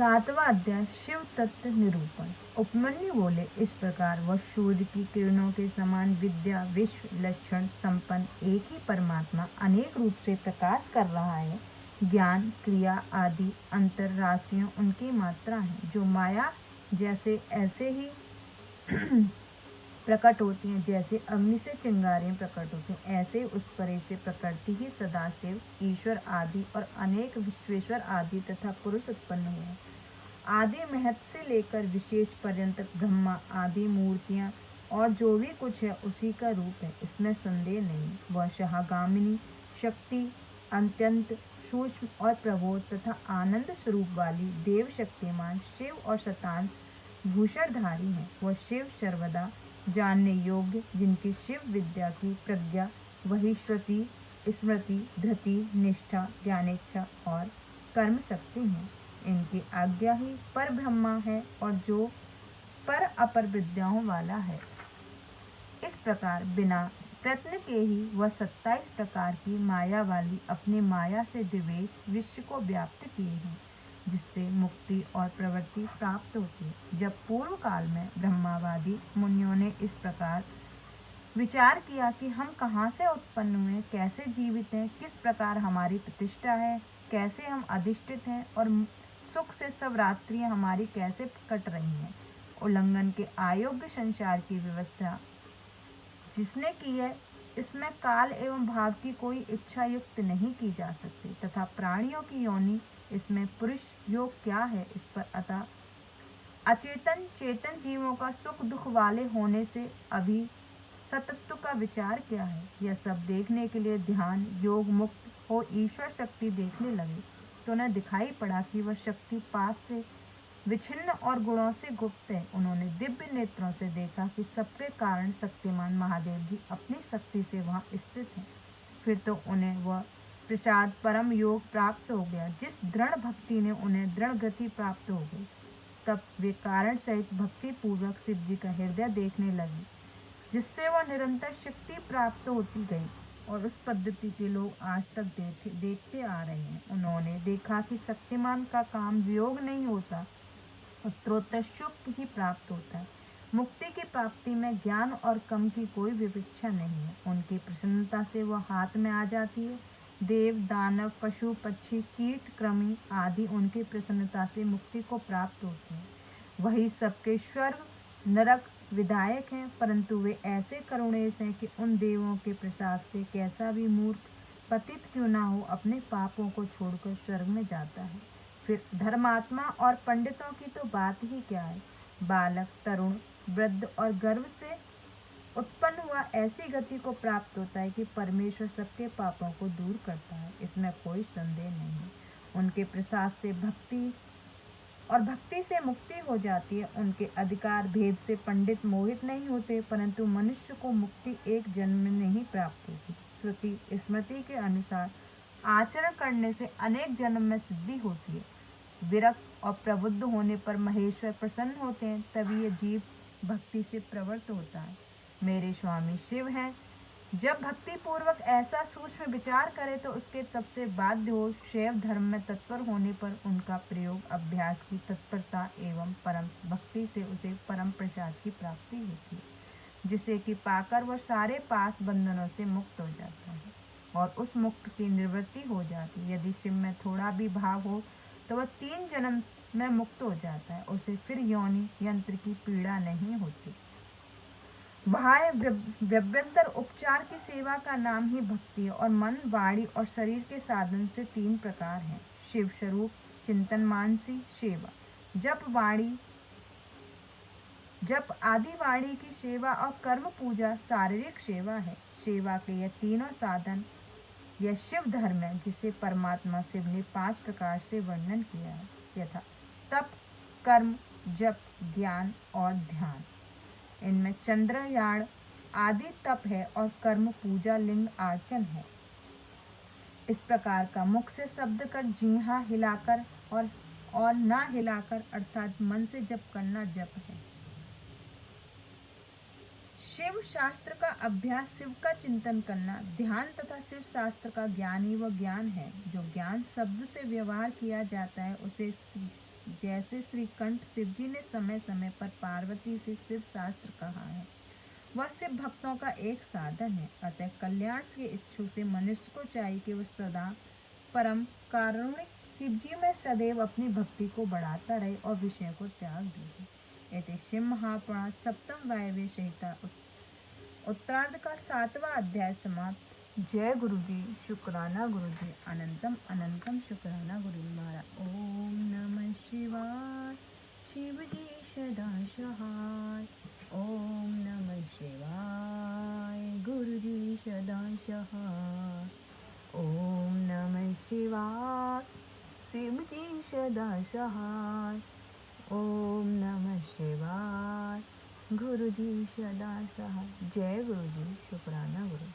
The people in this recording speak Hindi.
सातवां अध्याय शिव तत्व निरूपण। उपमन्यु बोले, इस प्रकार वह सूर्य की किरणों के समान विद्या विश्व लक्षण संपन्न एक ही परमात्मा अनेक रूप से प्रकाश कर रहा है। ज्ञान क्रिया आदि अंतर राशियों उनकी मात्रा है, जो माया जैसे ऐसे ही प्रकट होती हैं, जैसे अग्नि से चिंगारियां प्रकट होती हैं, ऐसे उस परे से प्रकृति ही सदाशिव ईश्वर आदि और अनेक विश्वेश्वर आदि तथा पुरुष उत्पन्न हुए हैं। आदि महत से लेकर विशेष पर्यंत ब्रह्मा आदि मूर्तियां और जो भी कुछ है उसी का रूप है, इसमें संदेह नहीं। वह शाहगामिनी शक्ति अत्यंत सूक्ष्म और प्रबोध तथा आनंद स्वरूप वाली देव शक्तिमान शिव और शतांश भूषणधारी है। वह शिव सर्वदा जानने योग्य, जिनकी शिव विद्या की प्रज्ञा वही श्रुति स्मृति धृति निष्ठा ज्ञानेच्छा और कर्म शक्ति है। इनकी आज्ञा ही पर ब्रह्मा है और जो पर अपर विद्याओं वाला है। इस प्रकार बिना प्रयत्न के ही वह 27 प्रकार की माया वाली अपनी माया से दिवेश विश्व को व्याप्त किए हैं, जिससे मुक्ति और प्रवृत्ति प्राप्त होती है। जब पूर्व काल में ब्रह्मावादी मुनियों ने इस प्रकार विचार किया कि हम कहाँ से उत्पन्न हुए, कैसे जीवित हैं, किस प्रकार हमारी प्रतिष्ठा है, कैसे हम अधिष्ठित हैं और सुख से सब रात्रियां हमारी कैसे कट रही हैं, उल्लंघन के अयोग्य संसार की व्यवस्था जिसने की है, इसमें काल एवं भाव की कोई इच्छा युक्त नहीं की जा सकती, तथा प्राणियों की योनि इसमें पुरुष योग क्या है, इस पर अतः अचेतन चेतन जीवों का सुख दुख वाले होने से अभी सतत्व का विचार क्या है। यह सब देखने के लिए ध्यान योग मुक्त हो ईश्वर शक्ति देखने लगे तो उन्हें दिखाई पड़ा कि वह शक्ति पास से विच्छिन्न और गुणों से गुप्त है। उन्होंने दिव्य नेत्रों से देखा कि सबके कारण शक्तिमान महादेव जी अपनी शक्ति से वहाँ स्थित हैं। फिर तो उन्हें वह प्रसाद परम योग प्राप्त हो गया, जिस दृढ़ भक्ति ने उन्हें दृढ़ गति प्राप्त हो गई। तब वे कारण सहित भक्ति पूर्वक शिव जी का हृदय देखने लगे, जिससे वह निरंतर शक्ति प्राप्त होती गई और उस पद्धति के लोग आज तक देखते आ रहे हैं। उन्होंने देखा कि शक्तिमान का काम वियोग नहीं होता, उत्तरोत्तर सुख ही प्राप्त होता है। मुक्ति की प्राप्ति में ज्ञान और कर्म की कोई विवक्षा नहीं है। उनकी प्रसन्नता से वह हाथ में आ जाती है। देव दानव पशु पक्षी कीट कृमि आदि उनकी प्रसन्नता से मुक्ति को प्राप्त होते हैं। वही सबके स्वर्ग नरक विधायक हैं, परंतु वे ऐसे करुणेश हैं कि उन देवों के प्रसाद से कैसा भी मूर्ख पतित क्यों ना हो अपने पापों को छोड़कर स्वर्ग में जाता है। फिर धर्मात्मा और पंडितों की तो बात ही क्या है। बालक तरुण वृद्ध और गर्भ से उत्पन्न हुआ ऐसी गति को प्राप्त होता है कि परमेश्वर सबके पापों को दूर करता है, इसमें कोई संदेह नहीं। उनके प्रसाद से भक्ति से मुक्ति हो जाती है। उनके अधिकार भेद से पंडित मोहित नहीं होते, परंतु मनुष्य को मुक्ति एक जन्म में नहीं प्राप्त होती। श्रुति स्मृति के अनुसार आचरण करने से अनेक जन्म में सिद्धि होती है। विरक्त और प्रबुद्ध होने पर महेश्वर प्रसन्न होते हैं, तभी यह जीव भक्ति से प्रवृत्त होता है। मेरे स्वामी शिव हैं। जब भक्ति पूर्वक ऐसा सूक्ष्म विचार करे तो उसके तब से बाध्य हो शैव धर्म में तत्पर होने पर उनका प्रयोग अभ्यास की तत्परता एवं परम भक्ति से उसे परम प्रसाद की प्राप्ति होती है, जिसे कि पाकर वह सारे पास बंधनों से मुक्त हो जाता है और उस मुक्त की निवृत्ति हो जाती है। यदि शिव में थोड़ा भी भाव हो तो वह 3 जन्म में मुक्त हो जाता है, उसे फिर योनि यंत्र की पीड़ा नहीं होती। बाह्य व्यभ्यंतर उपचार की सेवा का नाम ही भक्ति है और मन वाणी और शरीर के साधन से 3 प्रकार हैं। शिव स्वरूप चिंतन मानसी सेवा, जप आदि वाणी की सेवा और कर्म पूजा शारीरिक सेवा है। सेवा के यह तीनों साधन यह शिव धर्म है, जिसे परमात्मा शिव ने 5 प्रकार से वर्णन किया है, यथा तप कर्म जप ज्ञान और ध्यान। इनमें चंद्रयाण आदि तप है और कर्म पूजा लिंग अर्चन है। इस प्रकार का मुख से शब्द कर जी हाँ हिलाकर और ना हिलाकर अर्थात मन से जप करना जप है। शिव शास्त्र का अभ्यास शिव का चिंतन करना ध्यान तथा शिव शास्त्र का ज्ञान ही वह ज्ञान है। जो ज्ञान शब्द से व्यवहार किया जाता है उसे जैसे श्री कंठ शिव जी ने समय समय पर पार्वती से शिव शास्त्र कहा है। वह शिव भक्तों का एक साधन है। अतः कल्याण के इच्छुक से मनुष्य को चाहिए कि वह सदा परम कारुणिक शिव जी में सदैव अपनी भक्ति को बढ़ाता रहे और विषय को त्याग दे। इति शिव महापुराण सप्तम वायव्य संहिता उत्तरार्ध का 7वां अध्याय समाप्त। जय गुरु जी, शुक्राना गुरु जी, अनंतम अनंतम शुक्राना गुरु जी महाराज। ओम नमः शिवाय, शिव जी सदा सहाय। ओम नमः शिवाय, गुरु जी सदा सहाय। ओम नमः शिवाय, शिव जी सदा सहाय। ओम नमः शिवाय, गुरु जी सदा सहाय। जय गुरु जी, शुक्राना गुरु।